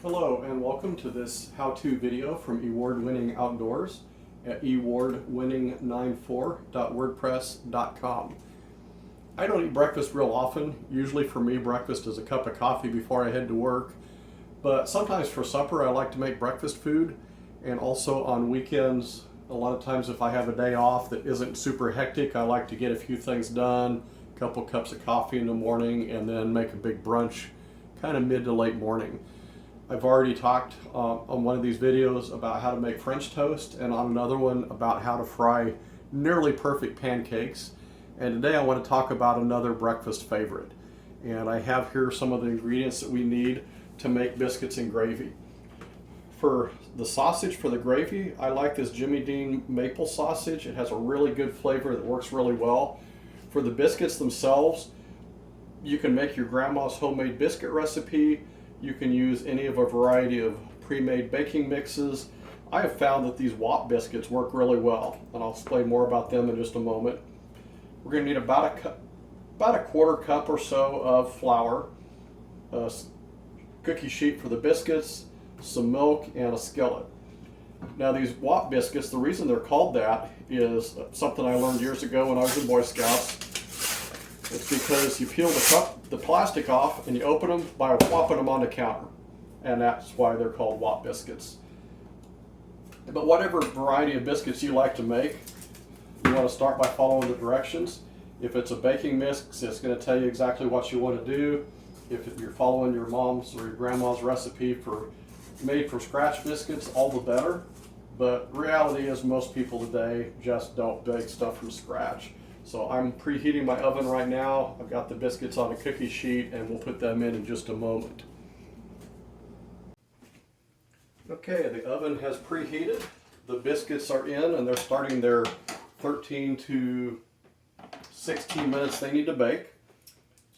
Hello and welcome to this how-to video from Award-Winning Outdoors at awardwinning94.wordpress.com. I don't eat breakfast real often. Usually for me breakfast is a cup of coffee before I head to work, but sometimes for supper I like to make breakfast food, and also on weekends a lot of times if I have a day off that isn't super hectic I like to get a few things done, a couple cups of coffee in the morning, and then make a big brunch kind of mid to late morning. I've already talked on one of these videos about how to make French toast, and on another one about how to fry nearly perfect pancakes. And today I want to talk about another breakfast favorite. And I have here some of the ingredients that we need to make biscuits and gravy. For the sausage for the gravy, I like this Jimmy Dean maple sausage. It has a really good flavor that works really well. For the biscuits themselves, you can make your grandma's homemade biscuit recipe. You can use any of a variety of pre-made baking mixes. I have found that these WAP biscuits work really well, and I'll explain more about them in just a moment. We're going to need about a quarter cup or so of flour, a cookie sheet for the biscuits, some milk, and a skillet. Now these WAP biscuits, the reason they're called that is something I learned years ago when I was in Boy Scouts. It's because you peel the plastic off and you open them by whopping them on the counter. And that's why they're called WAP biscuits. But whatever variety of biscuits you like to make, you want to start by following the directions. If it's a baking mix, it's going to tell you exactly what you want to do. If you're following your mom's or your grandma's recipe for made from scratch biscuits, all the better. But reality is most people today just don't bake stuff from scratch. So I'm preheating my oven right now. I've got the biscuits on a cookie sheet and we'll put them in just a moment. Okay, the oven has preheated. The biscuits are in and they're starting their 13 to 16 minutes they need to bake.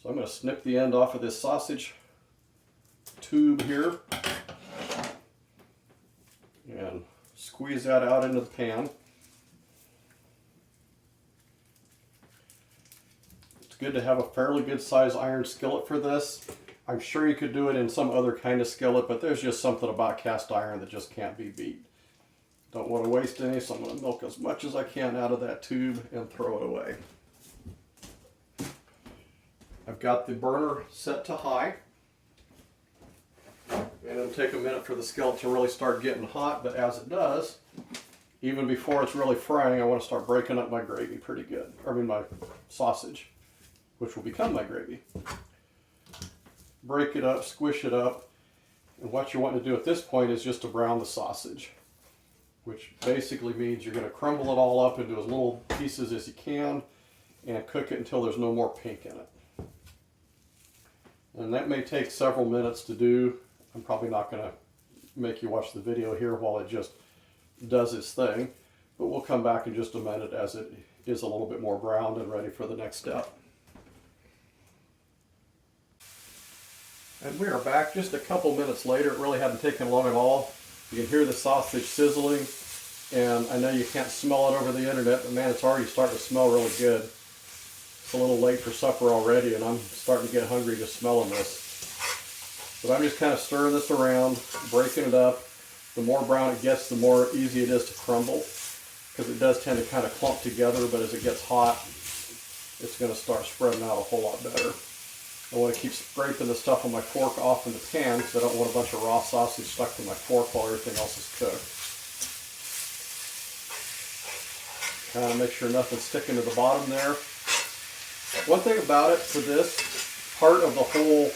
So I'm going to snip the end off of this sausage tube here and squeeze that out into the pan. Good to have a fairly good size iron skillet for this. I'm sure you could do it in some other kind of skillet, but there's just something about cast iron that just can't be beat. Don't want to waste any, so I'm going to milk as much as I can out of that tube and throw it away. I've got the burner set to high, and it'll take a minute for the skillet to really start getting hot, but as it does, even before it's really frying, I want to start breaking up my gravy pretty good. I mean my sausage, which will become my gravy. Break it up, squish it up, and what you want to do at this point is just to brown the sausage, which basically means you're going to crumble it all up into as little pieces as you can and cook it until there's no more pink in it. And that may take several minutes to do. I'm probably not going to make you watch the video here while it just does its thing, but we'll come back in just a minute as it is a little bit more browned and ready for the next step. And we are back just a couple minutes later. It really hadn't taken long at all. You can hear the sausage sizzling, and I know you can't smell it over the internet, but man, it's already starting to smell really good. It's a little late for supper already, and I'm starting to get hungry just smelling this. But I'm just kind of stirring this around, breaking it up. The more brown it gets, the more easy it is to crumble, because it does tend to kind of clump together, but as it gets hot, it's going to start spreading out a whole lot better. I want to keep scraping the stuff on my fork off in the pan because I don't want a bunch of raw sausage stuck to my fork while everything else is cooked. Kind of make sure nothing's sticking to the bottom there. One thing about it for this, part of the whole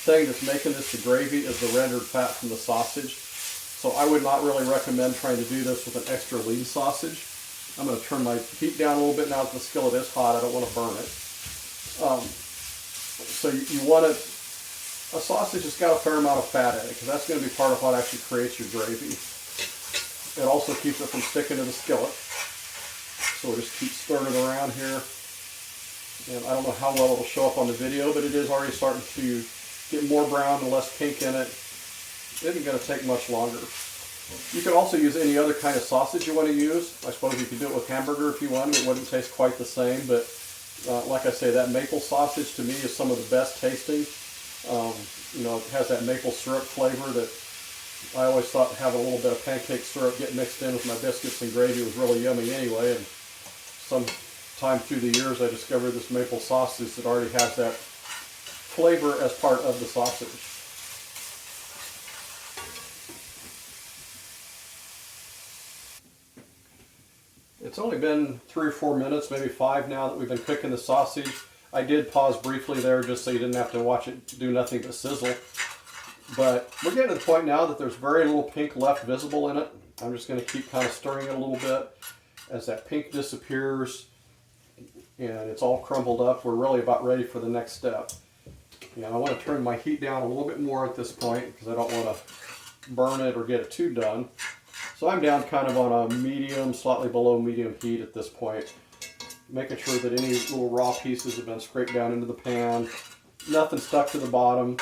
thing that's making this the gravy is the rendered fat from the sausage. So I would not really recommend trying to do this with an extra lean sausage. I'm going to turn my heat down a little bit now that the skillet is hot. I don't want to burn it. So you want a sausage that's got a fair amount of fat in it, because that's going to be part of what actually creates your gravy. It also keeps it from sticking to the skillet. So we'll just keep stirring it around here. And I don't know how well it'll show up on the video, but it is already starting to get more brown and less pink in it. It isn't going to take much longer. You can also use any other kind of sausage you want to use. I suppose you could do it with hamburger if you want. It wouldn't taste quite the same, but like I say, that maple sausage to me is some of the best tasting. You know, it has that maple syrup flavor that I always thought having a little bit of pancake syrup get mixed in with my biscuits and gravy was really yummy anyway. And sometime through the years, I discovered this maple sausage that already has that flavor as part of the sausage. It's only been 3 or 4 minutes, maybe 5 now, that we've been cooking the sausage. I did pause briefly there just so you didn't have to watch it do nothing but sizzle. But we're getting to the point now that there's very little pink left visible in it. I'm just going to keep kind of stirring it a little bit. As that pink disappears and it's all crumbled up, we're really about ready for the next step. And I want to turn my heat down a little bit more at this point because I don't want to burn it or get it too done. So I'm down kind of on a medium, slightly below medium heat at this point, making sure that any little raw pieces have been scraped down into the pan, nothing stuck to the bottom.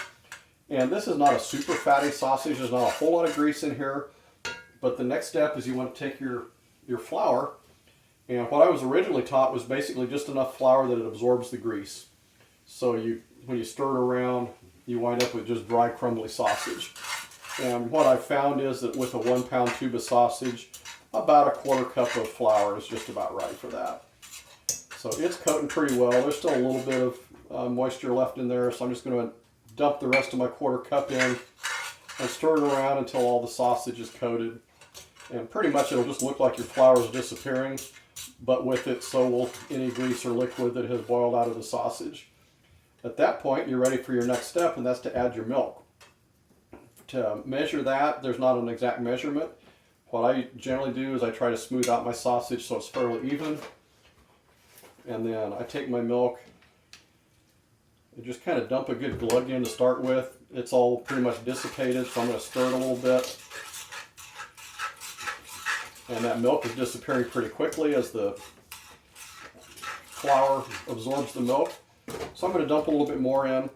And this is not a super fatty sausage, there's not a whole lot of grease in here, but the next step is you want to take your flour, and what I was originally taught was basically just enough flour that it absorbs the grease. So when you stir it around, you wind up with just dry, crumbly sausage. And what I've found is that with a 1 pound tube of sausage, about a 1/4 cup of flour is just about right for that. So it's coating pretty well. There's still a little bit of moisture left in there, so I'm just going to dump the rest of my 1/4 cup in and stir it around until all the sausage is coated. And pretty much it'll just look like your flour is disappearing, but with it so will any grease or liquid that has boiled out of the sausage. At that point, you're ready for your next step, and that's to add your milk. To measure that, there's not an exact measurement. What I generally do is I try to smooth out my sausage so it's fairly even. And then I take my milk and just kind of dump a good glug in to start with. It's all pretty much dissipated, so I'm going to stir it a little bit. And that milk is disappearing pretty quickly as the flour absorbs the milk. So I'm going to dump a little bit more in.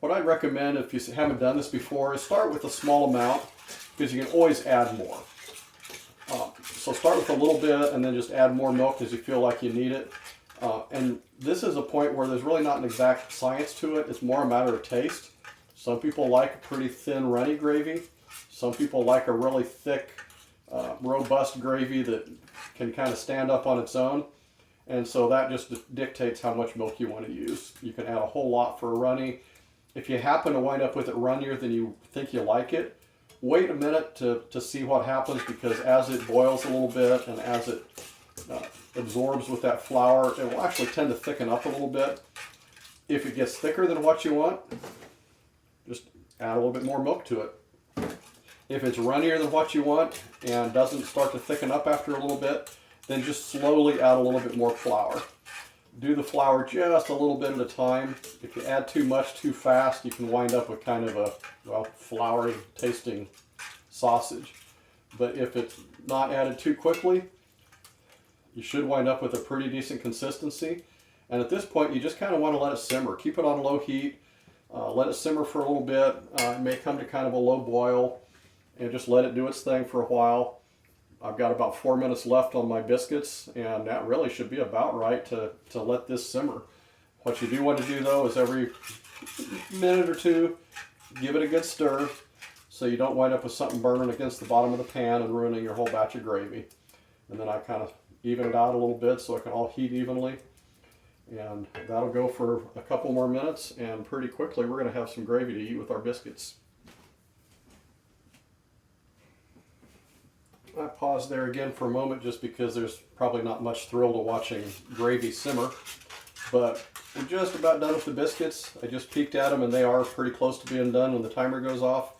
What I'd recommend if you haven't done this before is start with a small amount because you can always add more. So start with a little bit and then just add more milk as you feel like you need it. And this is a point where there's really not an exact science to it. It's more a matter of taste. Some people like a pretty thin, runny gravy. Some people like a really thick, robust gravy that can kind of stand up on its own. And so that just dictates how much milk you want to use. You can add a whole lot for a runny. If you happen to wind up with it runnier than you think you like it, wait a minute to see what happens, because as it boils a little bit and as it absorbs with that flour, it will actually tend to thicken up a little bit. If it gets thicker than what you want, just add a little bit more milk to it. If it's runnier than what you want and doesn't start to thicken up after a little bit, then just slowly add a little bit more flour. Do the flour just a little bit at a time. If you add too much too fast, you can wind up with kind of a, well, floury tasting sausage. But if it's not added too quickly, you should wind up with a pretty decent consistency. And at this point, you just kind of want to let it simmer. Keep it on low heat. Let it simmer for a little bit. It may come to kind of a low boil, and just let it do its thing for a while. I've got about 4 minutes left on my biscuits, and that really should be about right to let this simmer. What you do want to do, though, is every minute or two, give it a good stir so you don't wind up with something burning against the bottom of the pan and ruining your whole batch of gravy. And then I kind of even it out a little bit so it can all heat evenly. And that'll go for a couple more minutes, and pretty quickly we're going to have some gravy to eat with our biscuits. I paused there again for a moment just because there's probably not much thrill to watching gravy simmer. But we're just about done with the biscuits. I just peeked at them and they are pretty close to being done when the timer goes off.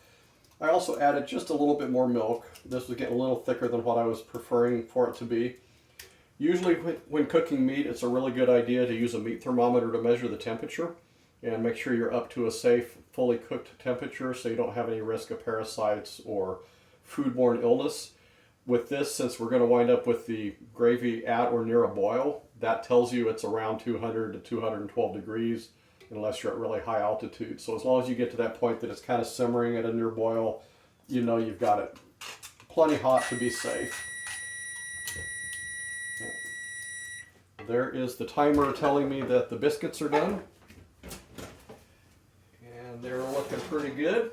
I also added just a little bit more milk. This was getting a little thicker than what I was preferring for it to be. Usually when cooking meat, it's a really good idea to use a meat thermometer to measure the temperature and make sure you're up to a safe, fully cooked temperature so you don't have any risk of parasites or foodborne illness. With this, since we're going to wind up with the gravy at or near a boil, that tells you it's around 200 to 212 degrees unless you're at really high altitude. So as long as you get to that point that it's kind of simmering at a near boil, you know you've got it plenty hot to be safe. There is the timer telling me that the biscuits are done. And they're looking pretty good.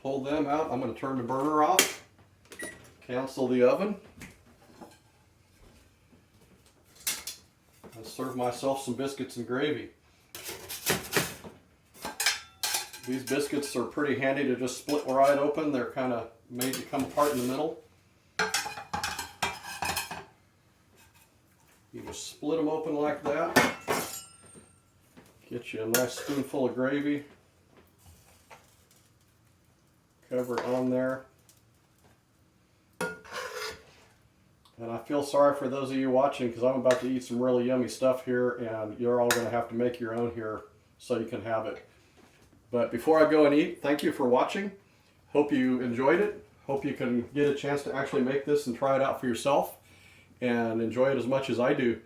Pull them out. I'm going to turn the burner off. Cancel the oven. And serve myself some biscuits and gravy. These biscuits are pretty handy to just split right open. They're kind of made to come apart in the middle. You just split them open like that. Get you a nice spoonful of gravy. Cover it on there. And I feel sorry for those of you watching because I'm about to eat some really yummy stuff here, and you're all going to have to make your own here so you can have it. But before I go and eat, thank you for watching. Hope you enjoyed it. Hope you can get a chance to actually make this and try it out for yourself and enjoy it as much as I do.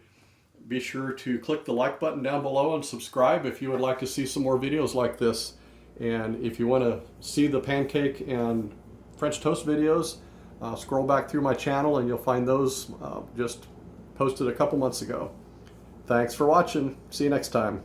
Be sure to click the like button down below and subscribe if you would like to see some more videos like this. And if you want to see the pancake and French toast videos, scroll back through my channel and you'll find those just posted a couple months ago. Thanks for watching. See you next time.